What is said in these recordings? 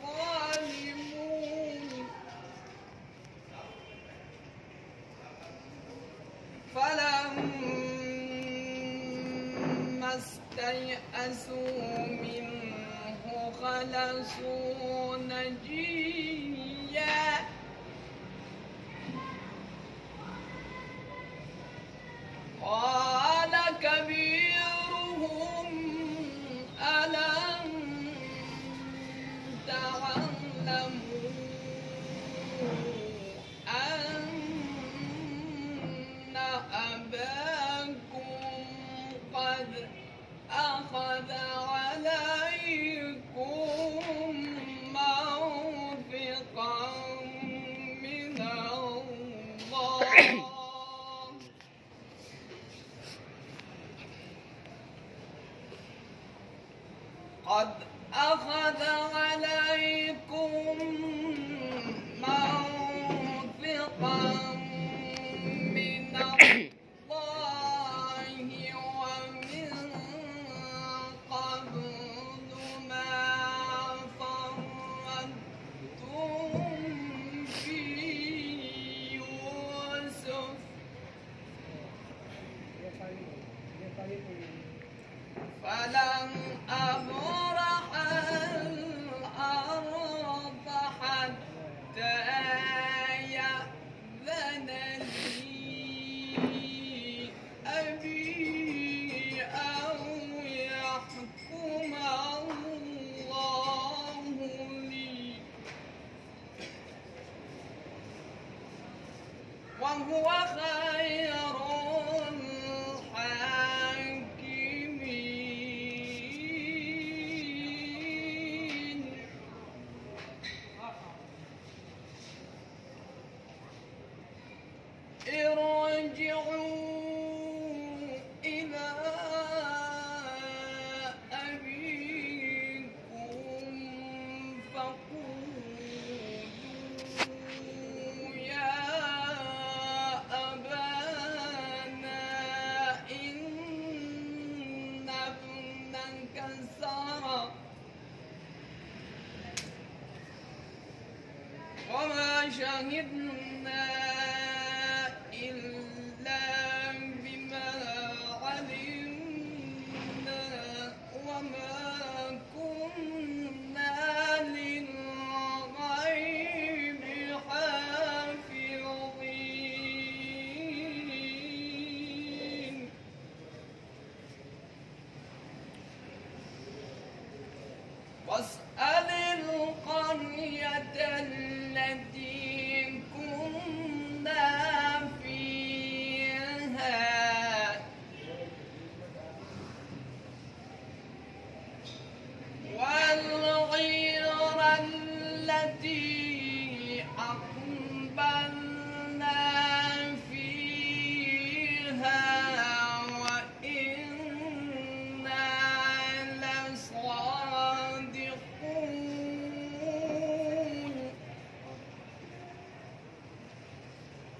ظالمون فلما استيئسوا منه خلصوا نجيا قال كبيرهم ألم تعلموا أن أباكم قد أخذ عليكم موثقا من الله قد أخذ عليكم موثقا من الله ومن قبل ما فرطتم في يوسف فلن أبرح الأرض حتى يأذن لي أبي أو يحكم الله لي وهو خير ارجعوا إلى أبيكم فقولوا يا أبانا إن ابنك سرق وما شهدنا إلا بما علمنا وما كنا للغيب حافظين واسأل القرية التي كنا فيها والعير التي أقبلنا فيها وإنا لصادقون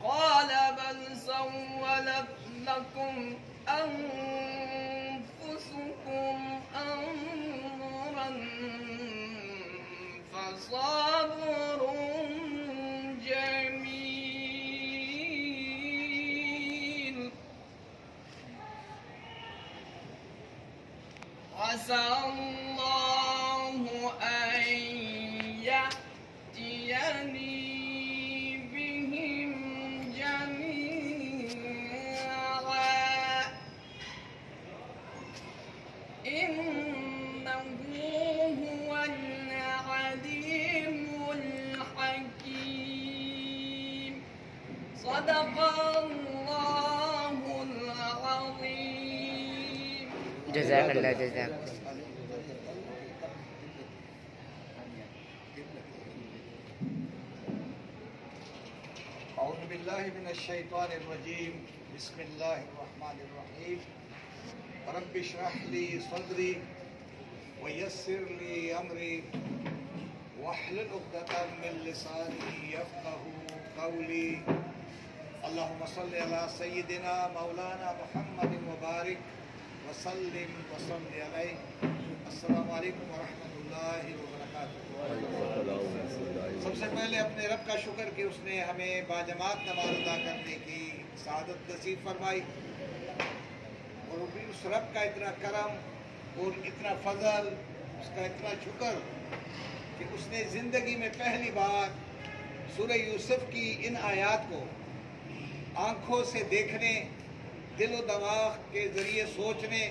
قال بل سولت لكم أنفسكم أمرا فصبر جميل عسى الله أن يأتيني بهم جميعا إنه هو العليم الحكيم صدق الله العظيم جزاك الله جزاك. أعوذ بالله من الشيطان الرجيم بسم الله الرحمن الرحيم رب اشرح لي صدري ويسر لي أمري واحلل عقدة من لساني يفقه قولي اللهم صل على سيدنا مولانا محمد وبارك وسلم وصل عليه السلام علیکم ورحمۃ اللہ وبرکاتہ۔ سب سے پہلے اپنے رب کا شکر کہ اس نے ہمیں باجماعت نماز ادا کرنے کی سعادت نصیب فرمائی، اور بھی اس رب کا اتنا کرم اور اتنا فضل، اس کا اتنا شکر کہ اس نے زندگی میں پہلی بار سورہ یوسف کی ان آیات کو آنکھوں سے دیکھنے، دل و دماغ کے ذریعے سوچنے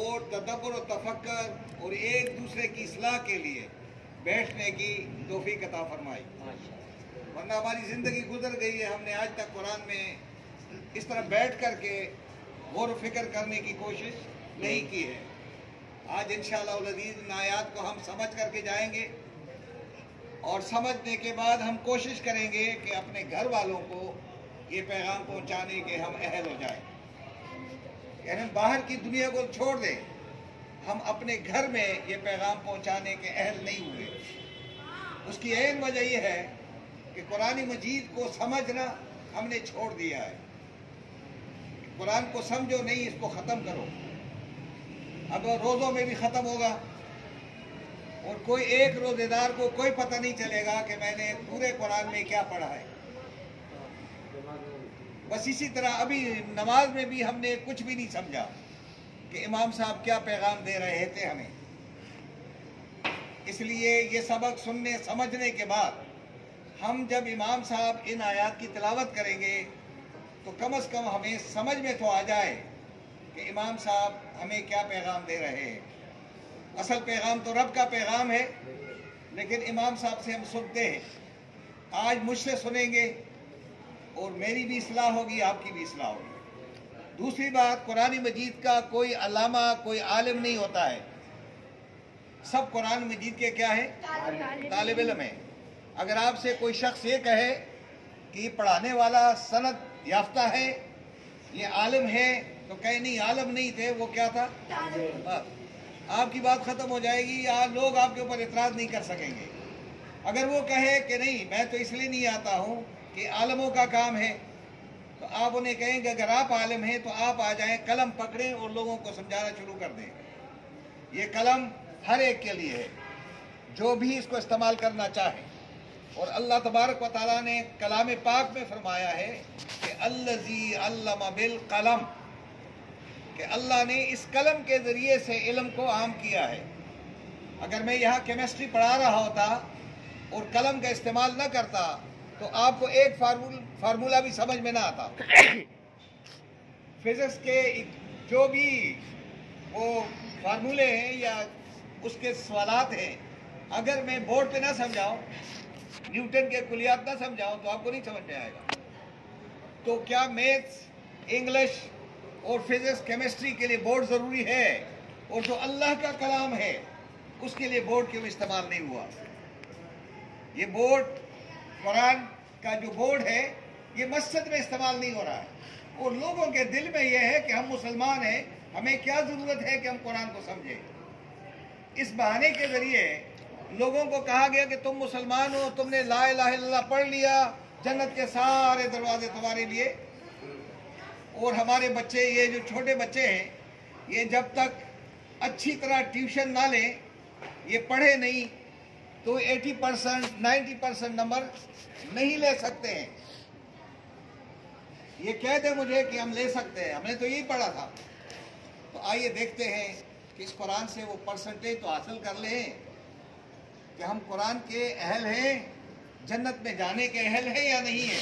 اور تدبر و تفکر اور ایک دوسرے کی اصلاح کے لیے بیٹھنے کی توفیق عطا فرمائی، ورنہ ہماری زندگی گزر گئی ہے، ہم نے آج تک قرآن میں اس طرح بیٹھ کر کے غور و فکر کرنے کی کوشش نہیں کی ہے۔ آج انشاءاللہ العزیز ان آیات کو ہم سمجھ کر کے جائیں گے، اور سمجھنے کے بعد ہم کوشش کریں گے کہ اپنے گھر والوں کو یہ پیغام پہنچانے کے ہم اہل ہو جائیں، یعنی ہم باہر کی دنیا کو چھوڑ دیں، ہم اپنے گھر میں یہ پیغام پہنچانے کے اہل نہیں ہوئے۔ اس کی عین وجہ یہ ہے کہ قرآن مجید کو سمجھنا ہم نے چھوڑ دیا ہے۔ قرآن کو سمجھو نہیں، اس کو ختم کرو۔ اب روزوں میں بھی ختم ہوگا، اور کوئی ایک روزے دار کو کوئی پتہ نہیں چلے گا کہ میں نے پورے قرآن میں کیا پڑھا ہے۔ بس اسی طرح ابھی نماز میں بھی ہم نے کچھ بھی نہیں سمجھا کہ امام صاحب کیا پیغام دے رہے تھے ہمیں۔ اس لیے یہ سبق سننے سمجھنے کے بعد ہم جب امام صاحب ان آیات کی تلاوت کریں گے تو کم از کم ہمیں سمجھ میں تو آ جائے کہ امام صاحب ہمیں کیا پیغام دے رہے ہیں۔ اصل پیغام تو رب کا پیغام ہے، لیکن امام صاحب سے ہم سنتے ہیں۔ آج مجھ سے سنیں گے اور میری بھی اصلاح ہوگی، آپ کی بھی اصلاح ہوگی۔ دوسری بات، قرآن مجید کا کوئی علامہ، کوئی عالم نہیں ہوتا ہے، سب قرآن مجید کے کیا ہے؟ طالب علم ہے۔ اگر آپ سے کوئی شخص یہ کہے کہ یہ پڑھانے والا سند یافتہ ہے، یہ عالم ہے، تو کہے نہیں عالم نہیں تھے، وہ کیا تھا؟ بس آپ کی بات ختم ہو جائے گی، یا لوگ آپ کے اوپر اعتراض نہیں کر سکیں گے۔ اگر وہ کہے کہ نہیں میں تو اس لیے نہیں آتا ہوں کہ عالموں کا کام ہے، تو آپ انہیں کہیں کہ اگر آپ عالم ہیں تو آپ آ جائیں، قلم پکڑیں اور لوگوں کو سمجھانا شروع کر دیں۔ یہ قلم ہر ایک کے لیے ہے، جو بھی اس کو استعمال کرنا چاہے۔ اور اللہ تبارک و تعالیٰ نے کلام پاک میں فرمایا ہے کہ الذی علم بالقلم، کہ اللہ نے اس قلم کے ذریعے سے علم کو عام کیا ہے۔ اگر میں یہاں کیمسٹری پڑھا رہا ہوتا اور قلم کا استعمال نہ کرتا تو آپ کو ایک فارمولہ بھی سمجھ میں نہ آتا۔ فزکس کے جو بھی وہ فارمولے ہیں یا اس کے سوالات ہیں، اگر میں بورڈ پہ نہ سمجھاؤں، نیوٹن کے کلیات نہ سمجھاؤں تو آپ کو نہیں سمجھ میں آئے گا۔ تو کیا میتھس، انگلش اور فزکس، کیمسٹری کے لیے بورڈ ضروری ہے؟ اور جو اللہ کا کلام ہے اس کے لیے بورڈ کیوں استعمال نہیں ہوا؟ یہ بورڈ، قرآن کا جو بورڈ ہے، یہ مسجد میں استعمال نہیں ہو رہا ہے، اور لوگوں کے دل میں یہ ہے کہ ہم مسلمان ہیں، ہمیں کیا ضرورت ہے کہ ہم قرآن کو سمجھیں۔ اس بہانے کے ذریعے لوگوں کو کہا گیا کہ تم مسلمان ہو، تم نے لا الہ الا اللہ پڑھ لیا، جنت کے سارے دروازے تمہارے لیے۔ اور ہمارے بچے، یہ جو چھوٹے بچے ہیں، یہ جب تک اچھی طرح ٹیوشن نہ لیں، یہ پڑھے نہیں، تو 80%، 90% نمبر نہیں لے سکتے ہیں۔ یہ کہہ دیں مجھے کہ ہم لے سکتے ہیں، ہم نے تو یہی پڑھا تھا۔ تو آئیے دیکھتے ہیں کہ اس قرآن سے وہ پرسنٹیج تو حاصل کر لیں کہ ہم قرآن کے اہل ہیں، جنت میں جانے کے اہل ہیں یا نہیں ہیں۔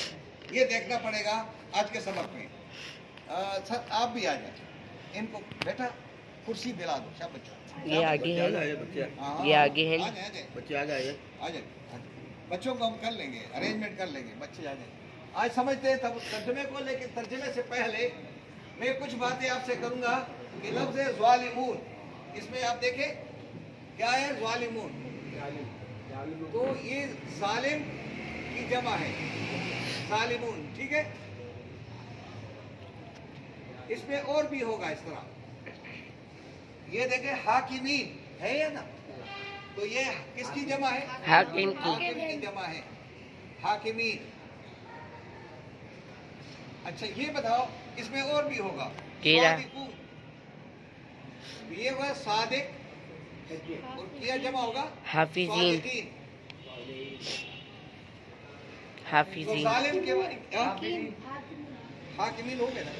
یہ دیکھنا پڑے گا آج کے سبق میں۔ سر آپ بھی آ جائیں، ان کو بیٹا کرسی دلا دو، شاہ بچوں یہ آگے ہے، یہ آگے ہے، بچے آ جائیں، بچوں کو ہم کر لیں گے، ارینجمنٹ کر لیں گے، بچے آ جائیں۔ آج سمجھتے ہیں تب ترجمے کو، لیکن ترجمے سے پہلے میں کچھ باتیں آپ سے کروں گا کہ لفظ ظالمون، اس میں آپ دیکھیں کیا ہے؟ ظالمون۔ تو یہ ظالم کی جمع ہے، ظالمون، ٹھیک ہے؟ اس میں اور بھی ہوگا اس طرح۔ یہ دیکھیں حاکمین ہے یا نا، تو یہ کس کی جمع ہے؟ حاکم کی جمع ہے، حاکمین۔ اچھا یہ بتاؤ اس میں اور بھی ہوگا، صادقون۔ یہ ہوا صادق اور کیا جمع ہوگا حافظین صادقین. تو حافظین ظالم کے حاکمین ہو گیا نا,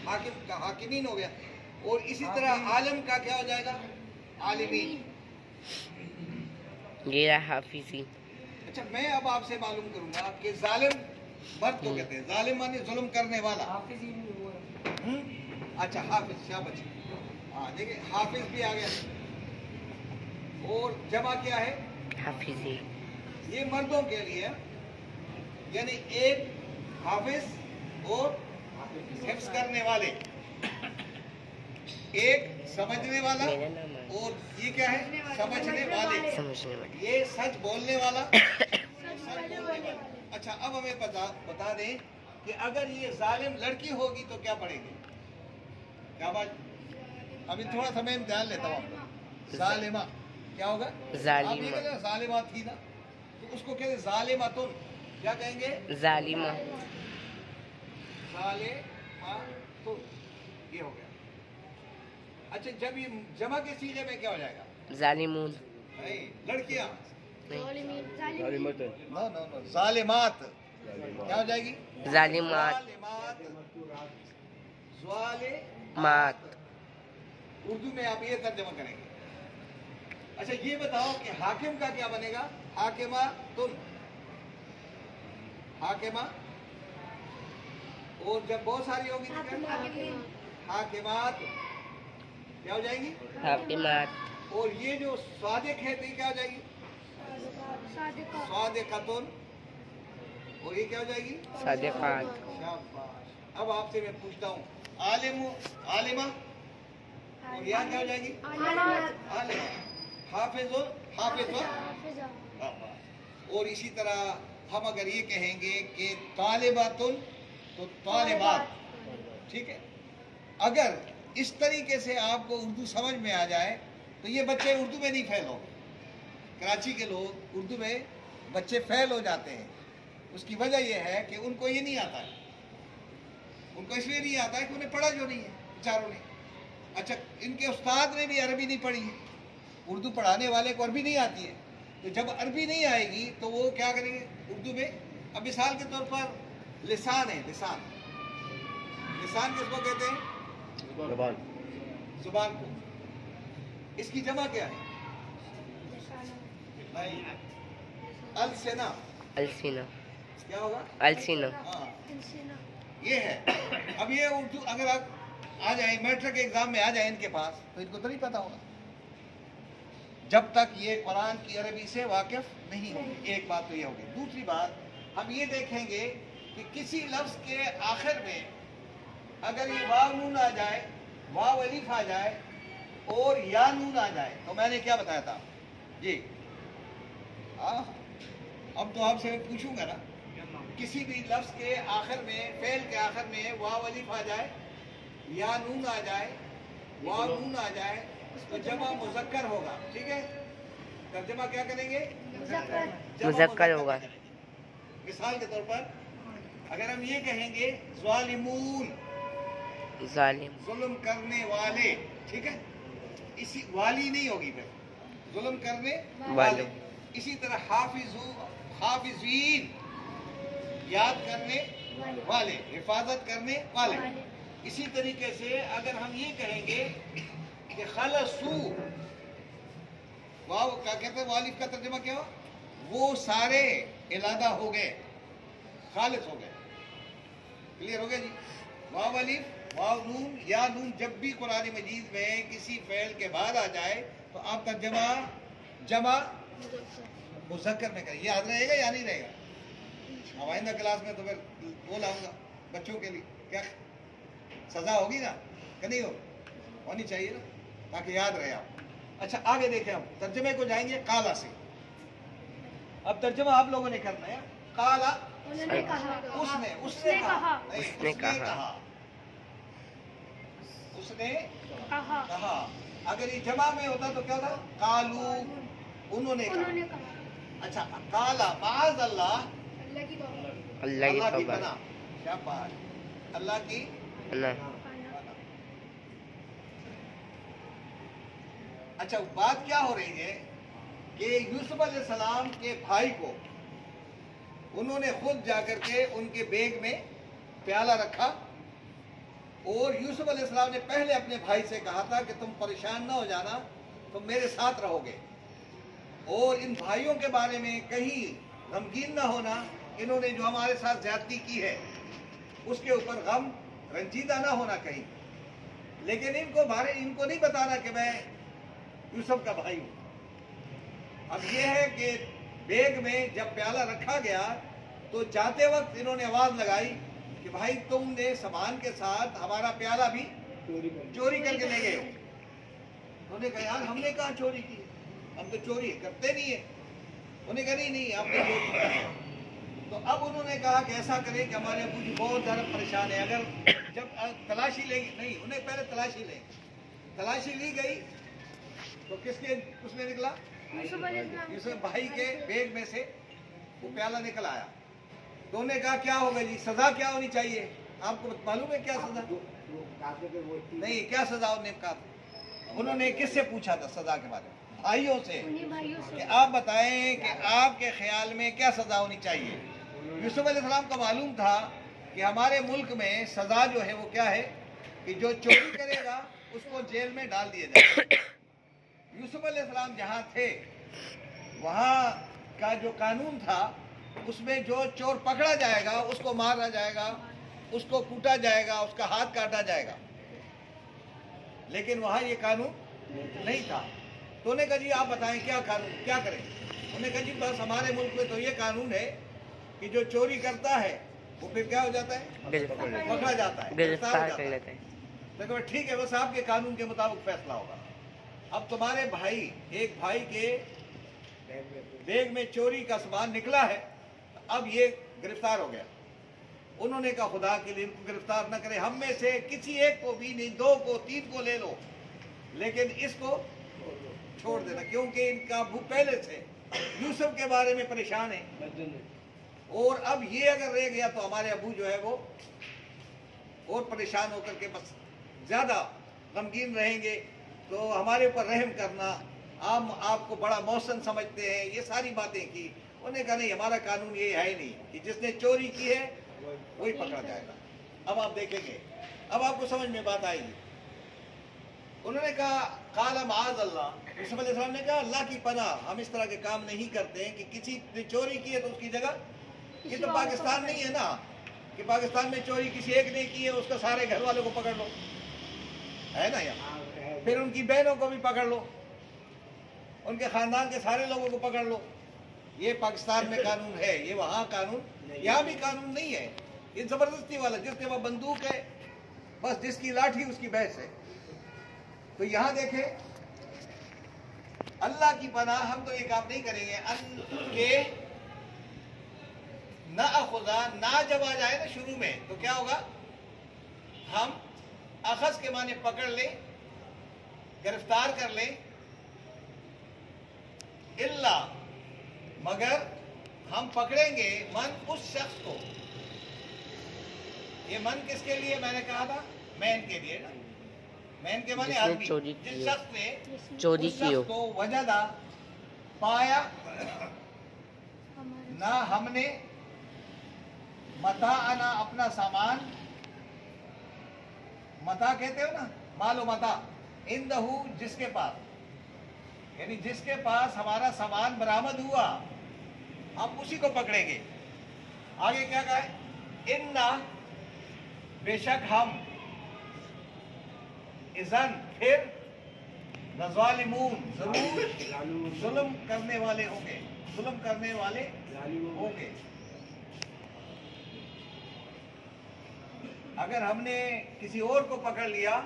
حاکم کا حاکمین ہو گیا. اور اسی طرح عالم کا کیا ہو جائے گا؟ عالمین. یہ رہا حافظین. اچھا میں اب آپ سے معلوم کروں گا کہ ظالم مرد کو کہتے ہیں, ظالم مانے ظلم کرنے والا. اچھا حافظ, شاباش. ہاں دیکھیں حافظ بھی آ گیا. اور جمع کیا ہے؟ حافظین. یہ مردوں کے لیے, یعنی ایک حافظ اور حفظ کرنے والے, ایک سمجھنے والا, میرا نام ہے اور یہ کیا ہے؟ سمجھنے والے. سمجھنے والے. یہ سچ بولنے والا, سچ بولنے والا. اچھا اب ہمیں بتا دیں کہ اگر یہ ظالم لڑکی ہوگی تو کیا پڑھیں گے؟ کیا بات؟ ابھی تھوڑا سا میں امتحان لیتا ہوں. ظالمہ کیا ہوگا؟ ظالمہ. آپ یہ کہتے ہیں ظالمہ تھی نا, تو اس کو کہتے ہیں ظالمۃن. کیا کہیں گے؟ ظالمہ. ظالمۃن. یہ ہو گیا. اچھا جب یہ جمع کے سیغے میں کیا ہو جائے گا؟ ظالمون. نہیں, لڑکیاں. نہیں. نو ظالمات. کیا ہو جائے گی؟ ظالمات. ظالمات. اردو میں آپ یہ ترجمہ کریں گے. اچھا یہ بتاؤ کہ حاکم کا کیا بنے گا؟ حاکمہ تن. حاکمہ. اور جب بہت ساری ہوگی تو کیا؟ حاکمات. کیا ہو جائے گی؟ حاکمات. اور یہ جو صادق ہے تو یہ کیا ہو جائے گی؟ صادقتن. اور یہ کیا ہو جائے گی؟ صادقات. شاباش. اب آپ سے میں پوچھتا ہوں, عالمہ, اور یہاں کیا ہو جائے گی؟ عالمہ. حافظ. اور اسی طرح ہم اگر یہ کہیں گے کہ طالباتن تو طالبات. ٹھیک ہے. اگر اس طریقے سے آپ کو اردو سمجھ میں آ جائے تو یہ بچے اردو میں نہیں فیل ہو. کراچی کے لوگ اردو میں بچے فیل ہو جاتے ہیں. اس کی وجہ یہ ہے کہ ان کو یہ نہیں آتا ہے. ان کو اس لیے نہیں آتا ہے کہ انہیں پڑھا جو نہیں ہے بیچاروں نے. اچھا ان کے استاد نے بھی عربی نہیں پڑھی ہے, اردو پڑھانے والے کو عربی نہیں آتی ہے, تو جب عربی نہیں آئے گی تو وہ کیا کریں گے اردو میں؟ اب مثال کے طور پر لسان ہے, لسان کس کو کہتے ہیں؟ زبان کو. اس کی جمع کیا ہے؟ نہیں, السنہ. السنہ. کیا ہوگا؟ السنہ. ہاں یہ ہے. اب یہ اردو اگر آپ آ جائیں میٹرک کے ایگزام میں آ جائیں ان کے پاس تو ان کو تو نہیں پتا ہوگا جب تک یہ قرآن کی عربی سے واقف نہیں ہوگی. ایک بات تو یہ ہوگی. دوسری بات ہم یہ دیکھیں گے کہ کسی لفظ کے آخر میں اگر یہ واو نون آ جائے, واو الف آ جائے اور یا نون آ جائے تو میں نے کیا بتایا تھا جی؟ اب تو آپ سے میں پوچھوں گا نا, کسی بھی لفظ کے آخر میں, فعل کے آخر میں واو الف آ جائے, یا نون آ جائے, واو نون آ جائے تو جمع مذکر ہوگا. ٹھیک ہے. ترجمہ کیا کریں گے؟ جمع مذکر ہوگا. کریں گے. مثال کے طور پر اگر ہم یہ کہیں گے ظالمون, ظالم. ظلم کرنے والے. ٹھیک ہے. اسی والی نہیں ہوگی پھر, ظلم کرنے والے. اسی طرح حافظین, یاد کرنے والے, حفاظت کرنے والے. اسی طریقے سے اگر ہم یہ کہیں گے کہ خلصو, واو کیا کہتے ہیں, والف کا ترجمہ کیا ہو؟ وہ سارے علادہ ہو گئے, خالص ہو گئے. کلیئر ہو گیا جی؟ واو الف, واو نون, یا نون جب بھی قرآن مجید میں کسی فعل کے بعد آ جائے تو آپ ترجمہ جمع مذکر میں کریں. یاد رہے گا یا نہیں رہے گا؟ اب آئندہ کلاس میں تو پھر وہ لاؤں گا بچوں کے لیے, کیا سزا ہوگی نا کہ نہیں ہونی چاہیے نا, تاکہ یاد رہے آپ. اچھا آگے دیکھیں, ہم ترجمے کو جائیں گے قالا سے. اب ترجمہ آپ لوگوں نے کرنا ہے. قالا اس نے کہا, اگر یہ جمع میں ہوتا تو کیا ہوتا؟ قالو, انہوں نے کہا. اچھا قالا معاذ اللہ, اللہ کی کی خبر. پناہ. شاباش. اللہ کی اللہ. اچھا بات کیا ہو رہی ہے کہ یوسف علیہ السلام کے بھائی کو انہوں نے خود جا کر کے ان کے بیگ میں پیالہ رکھا، اور یوسف علیہ السلام نے پہلے اپنے بھائی سے کہا تھا کہ تم پریشان نہ ہو جانا، تم میرے ساتھ رہو گے، اور ان بھائیوں کے بارے میں کہیں غمگین نہ ہونا، انہوں نے جو ہمارے ساتھ زیادتی کی ہے اس کے اوپر غم رنجیدہ نہ ہونا کہیں، لیکن ان کو نہیں بتانا کہ میں یوسف کا بھائی ہوں۔ اب یہ ہے کہ بیگ میں جب پیالہ رکھا گیا تو جاتے وقت انہوں نے آواز لگائی کہ بھائی تم نے سامان کے ساتھ ہمارا پیالہ بھی چوری کر کے لے گئے ہو۔ انہوں نے کہا یار ہم نے کہاں چوری کی، ہم تو چوری کرتے نہیں ہیں۔ انہوں نے کہا نہیں آپ نے چوری کی۔ تو اب انہوں نے کہا کہ ایسا کریں کہ ہمارے ابو جی بہت زیادہ پریشان ہے، اگر جب تلاشی لے گی، نہیں انہیں پہلے تلاشی لیں، تلاشی لی گئی تو اس میں نکلا یوسف بھائی کے بیگ میں سے وہ پیالہ نکل آیا۔ تو انہوں نے کہا کیا ہوگا جی، سزا کیا ہونی چاہیے، آپ کو معلوم ہے کیا سزا؟ نہیں کیا سزا انہوں نے کہا؟ انہوں نے کس سے پوچھا تھا سزا کے بارے میں؟ بھائیوں سے، کہ آپ بتائیں کہ آپ کے خیال میں کیا سزا ہونی چاہیے۔ یوسف علیہ السلام کو معلوم تھا کہ ہمارے ملک میں سزا جو ہے وہ کیا ہے کہ جو چوری کرے گا اس کو جیل میں ڈال دیا جائے گا۔ یوسف علیہ السلام جہاں تھے وہاں کا جو قانون تھا اس میں جو چور پکڑا جائے گا اس کو مارا جائے گا، اس کو کوٹا جائے گا، اس کا ہاتھ کاٹا جائے گا، لیکن وہاں یہ قانون نہیں تھا۔ تو انہوں نے کہا جی آپ بتائیں کیا قانون، کیا کریں؟ انہوں نے کہا جی بس ہمارے ملک میں تو یہ قانون ہے کہ جو چوری کرتا ہے وہ پھر کیا ہو جاتا ہے، پکڑا جاتا ہے، گرفتار ہو جاتا ہے۔ تو کہا ٹھیک ہے بس آپ کے قانون کے مطابق فیصلہ ہوگا۔ اب تمہارے بھائی، ایک بھائی کے بیگ میں چوری کا سامان نکلا ہے، اب یہ گرفتار ہو گیا۔ انہوں نے کہا خدا کے لیے ان کو گرفتار نہ کرے، ہم میں سے کسی ایک کو بھی نہیں، 2 کو 3 کو لے لو، لیکن اس کو چھوڑ دینا، کیونکہ ان کا ابو پہلے سے یوسف کے بارے میں پریشان ہے، اور اب یہ اگر رہ گیا تو ہمارے ابو جو ہے وہ اور پریشان ہو کر کے بس زیادہ غمگین رہیں گے، تو ہمارے اوپر رحم کرنا، ہم آپ کو بڑا محسن سمجھتے ہیں، یہ ساری باتیں کی۔ انہوں نے کہا نہیں ہمارا قانون یہ ہے ہی نہیں کہ جس نے چوری کی ہے وہی پکڑا جائے گا۔ اب آپ دیکھیں گے، اب آپ کو سمجھ میں بات آئے گی۔ انہوں نے کہا قال معاذ اللہ، یوسف علیہ السلام نے کہا اللہ کی پناہ، ہم اس طرح کے کام نہیں کرتے ہیں کہ کسی نے چوری کی ہے تو اس کی جگہ، یہ تو پاکستان نہیں ہے نا کہ پاکستان میں چوری کسی ایک نے کی ہے اس کا سارے گھر والوں کو پکڑ لو، ہے نا، یہاں پھر ان کی بہنوں کو بھی پکڑ لو، ان کے خاندان کے سارے لوگوں کو پکڑ لو۔ یہ پاکستان میں قانون ہے، یہ وہاں قانون، یہاں بھی قانون نہیں ہے، یہ زبردستی والا، جس کے پاس بندوق ہے بس جس کی لاٹھی اس کی بحث ہے۔ تو یہاں دیکھیں اللہ کی پناہ، ہم تو یہ کام نہیں کریں گے کہ نہ اخذا، نہ جب آ جائے نا شروع میں تو کیا ہوگا، ہم اخذ کے معنی پکڑ لیں، گرفتار کر لیں، اللہ مگر ہم پکڑیں گے من اس شخص کو، یہ من کس کے لیے میں نے کہا تھا، مین کے لیے نا، مین کے معنی آدمی، جس شخص نے چوری اس کی شخص ہو، کو وجدہ پایا، نہ ہم نے متاعنا اپنا سامان، متا کہتے ہو نا، مال و متا، اندہو جس کے پاس، یعنی جس کے پاس ہمارا سامان برآمد ہوا ہم اسی کو پکڑیں گے۔ آگے کیا کہا ہے، انا بے شک ہم، اذن پھر، لظالمون ضرور ظلم کرنے والے ہوں گے، ظلم کرنے والے ہوں گے۔ اگر ہم نے کسی اور کو پکڑ لیا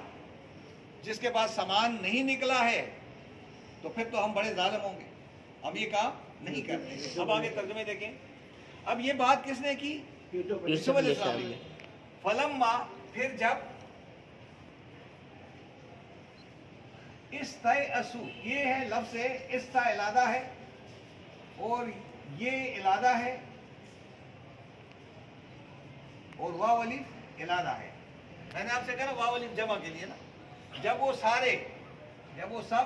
جس کے پاس سامان نہیں نکلا ہے تو پھر تو ہم بڑے ظالم ہوں گے، ہم یہ کام نہیں کرتے۔ اب آگے ترجمے دیکھیں، اب یہ بات کس نے کی، یوسف علیہ السلام نے۔ فلما، پھر جب، استیأسو، یہ ہے لفظ استعلادہ ہے اور یہ علادہ ہے اور واو الف علادہ ہے۔ میں نے آپ سے کہا نا واو الف جمع کے لیے نا، جب وہ سب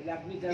એટલે આપની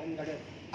મન ગળે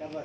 સબર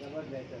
સબર બેહતર